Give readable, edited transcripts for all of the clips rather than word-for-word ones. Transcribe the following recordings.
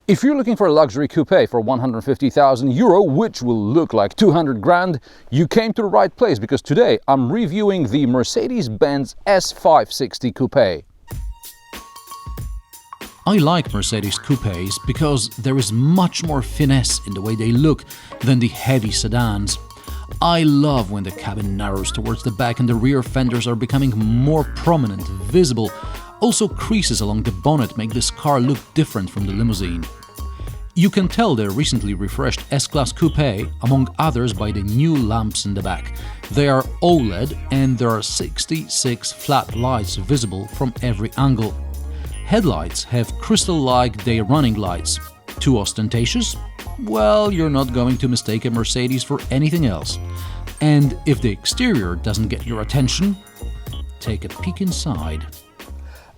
If you're looking for a luxury coupe for 150,000 euro, which will look like 200 grand, you came to the right place, because today I'm reviewing the Mercedes-Benz S560 Coupe. I like Mercedes coupes because there is much more finesse in the way they look than the heavy sedans. I love when the cabin narrows towards the back and the rear fenders are becoming more prominent, visible. Also, creases along the bonnet make this car look different from the limousine. You can tell the recently refreshed S Class Coupe, among others, by the new lamps in the back. They are OLED and there are 66 flat lights visible from every angle. Headlights have crystal-like day-running lights. Too ostentatious? Well, you're not going to mistake a Mercedes for anything else. And if the exterior doesn't get your attention, take a peek inside.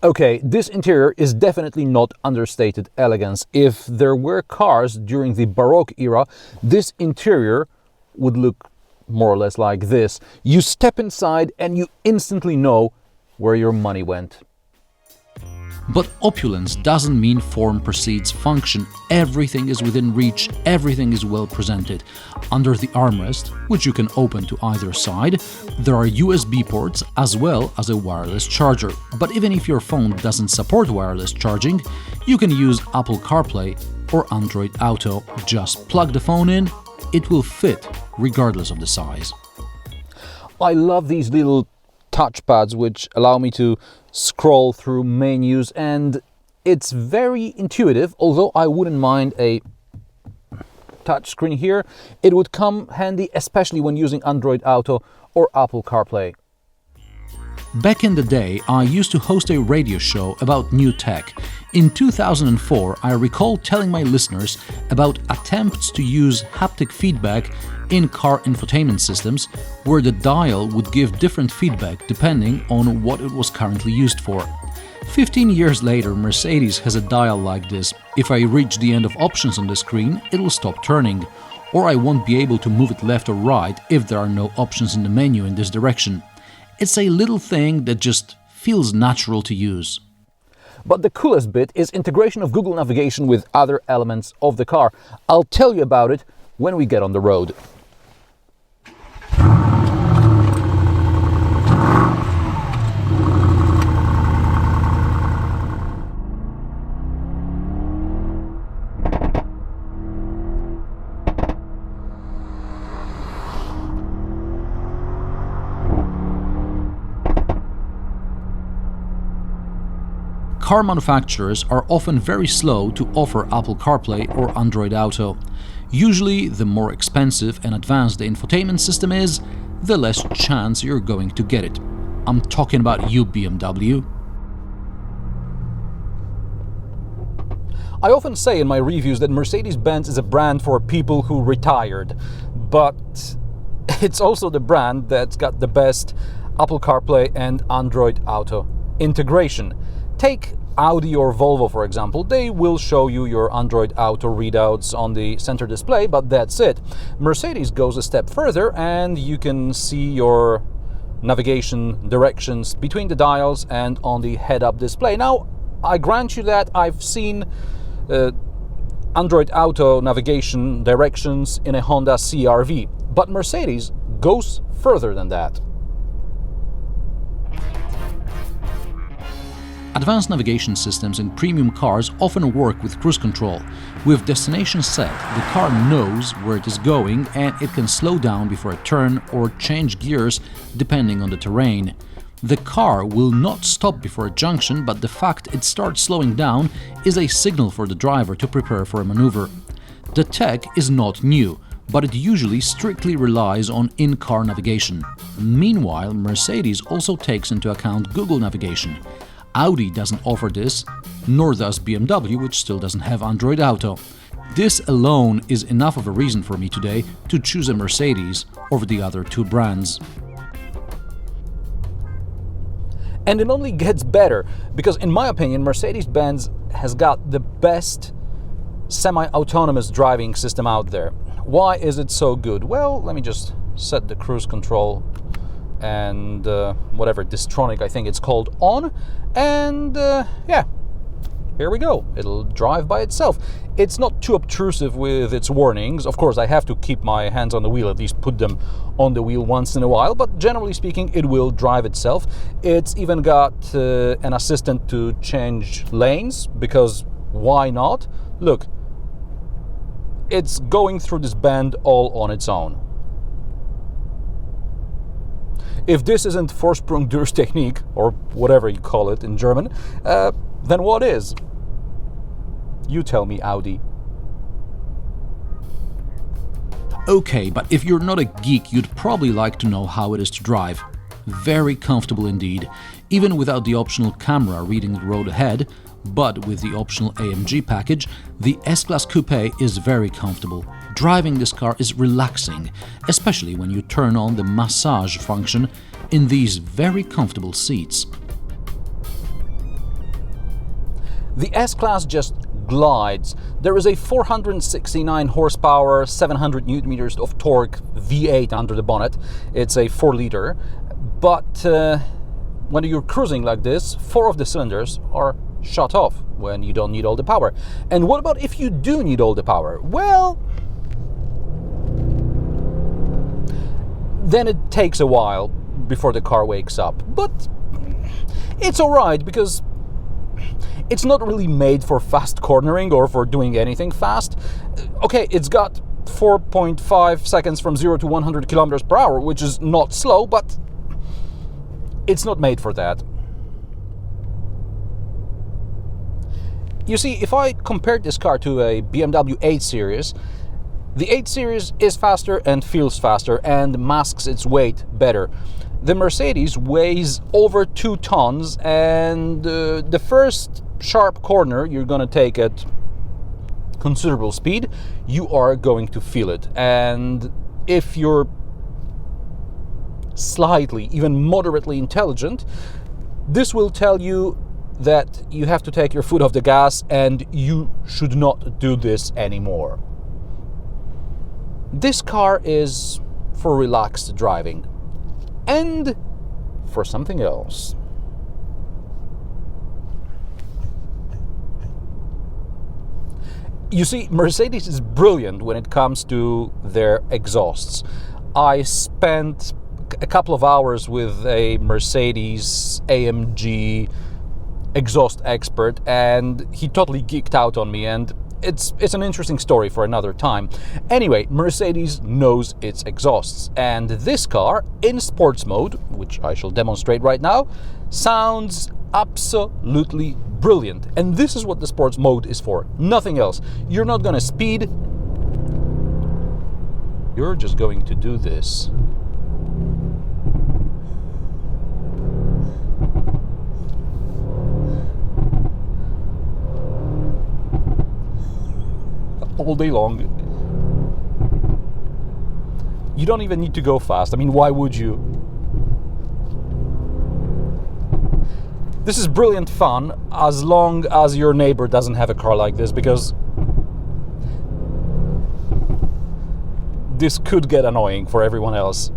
Okay, this interior is definitely not understated elegance. If there were cars during the Baroque era, this interior would look more or less like this. You step inside and you instantly know where your money went. But opulence doesn't mean form precedes function. Everything is within reach, everything is well presented. Under the armrest, which you can open to either side, there are USB ports as well as a wireless charger. But even if your phone doesn't support wireless charging, you can use Apple CarPlay or Android Auto. Just plug the phone in, it will fit regardless of the size. I love these little touchpads which allow me to scroll through menus, and it's very intuitive. Although I wouldn't mind a touchscreen here, it would come handy especially when using Android Auto or Apple CarPlay. Back in the day, I used to host a radio show about new tech. In 2004, I recall telling my listeners about attempts to use haptic feedback in car infotainment systems, where the dial would give different feedback depending on what it was currently used for. 15 years later, Mercedes has a dial like this. If I reach the end of options on the screen, it will stop turning, or I won't be able to move it left or right if there are no options in the menu in this direction. It's a little thing that just feels natural to use. But the coolest bit is integration of Google navigation with other elements of the car. I'll tell you about it when we get on the road. Car manufacturers are often very slow to offer Apple CarPlay or Android Auto. Usually, the more expensive and advanced the infotainment system is, the less chance you're going to get it. I'm talking about you, BMW. I often say in my reviews that Mercedes-Benz is a brand for people who retired, but it's also the brand that's got the best Apple CarPlay and Android Auto integration. Take Audi or Volvo, for example. They will show you your Android Auto readouts on the center display, but that's it. Mercedes goes a step further and you can see your navigation directions between the dials and on the head-up display. Now, I grant you that I've seen Android Auto navigation directions in a Honda CR-V, but Mercedes goes further than that. Advanced navigation systems in premium cars often work with cruise control. With destination set, the car knows where it is going and it can slow down before a turn or change gears depending on the terrain. The car will not stop before a junction, but the fact it starts slowing down is a signal for the driver to prepare for a maneuver. The tech is not new, but it usually strictly relies on in-car navigation. Meanwhile, Mercedes also takes into account Google navigation. Audi doesn't offer this, nor does BMW, which still doesn't have Android Auto. This alone is enough of a reason for me today to choose a Mercedes over the other two brands. And it only gets better, because in my opinion, Mercedes-Benz has got the best semi-autonomous driving system out there. Why is it so good? Well, let me just set the cruise control and whatever Distronic I think it's called on, and yeah, here we go. It'll drive by itself. It's not too obtrusive with its warnings. Of course, I have to keep my hands on the wheel, at least put them on the wheel once in a while, but generally speaking, it will drive itself. It's even got an assistant to change lanes, because why not? Look, it's going through this bend all on its own. If this isn't Vorsprung durch Technik, or whatever you call it in German, then what is? You tell me, Audi. Okay, but if you're not a geek, you'd probably like to know how it is to drive. Very comfortable indeed, even without the optional camera reading the road ahead, but with the optional AMG package, the S Class Coupe is very comfortable. Driving this car is relaxing, especially when you turn on the massage function in these very comfortable seats. The S Class just glides. There is a 469 horsepower, 700 newton meters of torque V8 under the bonnet. It's a 4-liter, but when you're cruising like this, 4 of the cylinders are shut off when you don't need all the power. And what about if you do need all the power? Well, then it takes a while before the car wakes up. But it's alright, because it's not really made for fast cornering or for doing anything fast. Okay, it's got 4.5 seconds from 0 to 100 kilometers per hour, which is not slow, but it's not made for that. You see, if I compared this car to a BMW 8 Series, the 8 Series is faster and feels faster and masks its weight better. The Mercedes weighs over 2 tons, and the first sharp corner you're going to take at considerable speed, you are going to feel it. And if you're slightly, even moderately intelligent, this will tell you that you have to take your foot off the gas and you should not do this anymore. This car is for relaxed driving and for something else. You see, Mercedes is brilliant when it comes to their exhausts. I spent a couple of hours with a Mercedes AMG exhaust expert, and he totally geeked out on me, and it's an interesting story for another time. Anyway, Mercedes knows its exhausts, and this car in sports mode, which I shall demonstrate right now, sounds absolutely brilliant. And this is what the sports mode is for, nothing else. You're not gonna speed, you're just going to do this. All day long. You don't even need to go fast. I mean, why would you? This is brilliant fun as long as your neighbor doesn't have a car like this, because this could get annoying for everyone else.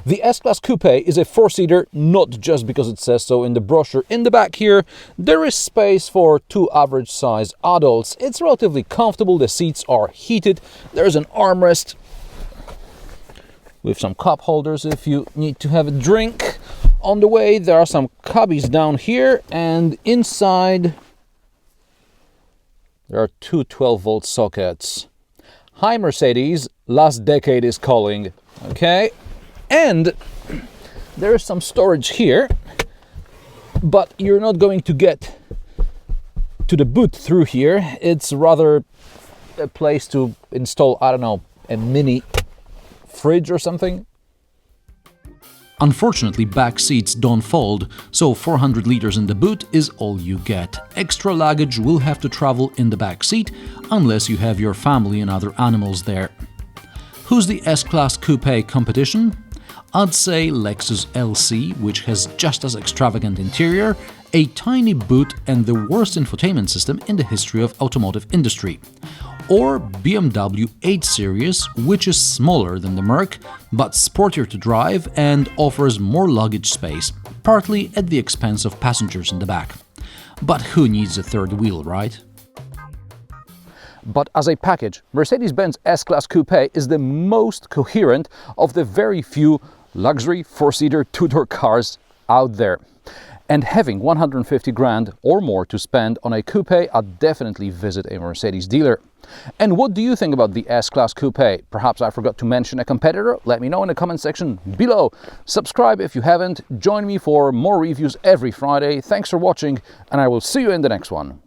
The S Class Coupe is a 4-seater, not just because it says so in the brochure. In the back here, there is space for 2 average-sized adults. It's relatively comfortable, the seats are heated, there's an armrest with some cup holders if you need to have a drink. On the way, there are some cubbies down here, and inside there are 2 12-volt sockets. Hi Mercedes, last decade is calling. Okay. And there is some storage here, but you're not going to get to the boot through here. It's rather a place to install, I don't know, a mini fridge or something. Unfortunately, back seats don't fold, so 400 liters in the boot is all you get. Extra luggage will have to travel in the back seat, unless you have your family and other animals there. Who's the S Class Coupe competition? I'd say Lexus LC, which has just as extravagant interior, a tiny boot and the worst infotainment system in the history of automotive industry. Or BMW 8 Series, which is smaller than the Merc, but sportier to drive and offers more luggage space, partly at the expense of passengers in the back. But who needs a third wheel, right? But as a package, Mercedes-Benz S Class Coupe is the most coherent of the very few luxury four-seater two-door cars out there. And having 150 grand or more to spend on a coupe, I'd definitely visit a Mercedes dealer. And what do you think about the S Class Coupe? Perhaps I forgot to mention a competitor? Let me know in the comment section below. Subscribe if you haven't. Join me for more reviews every Friday. Thanks for watching, and I will see you in the next one.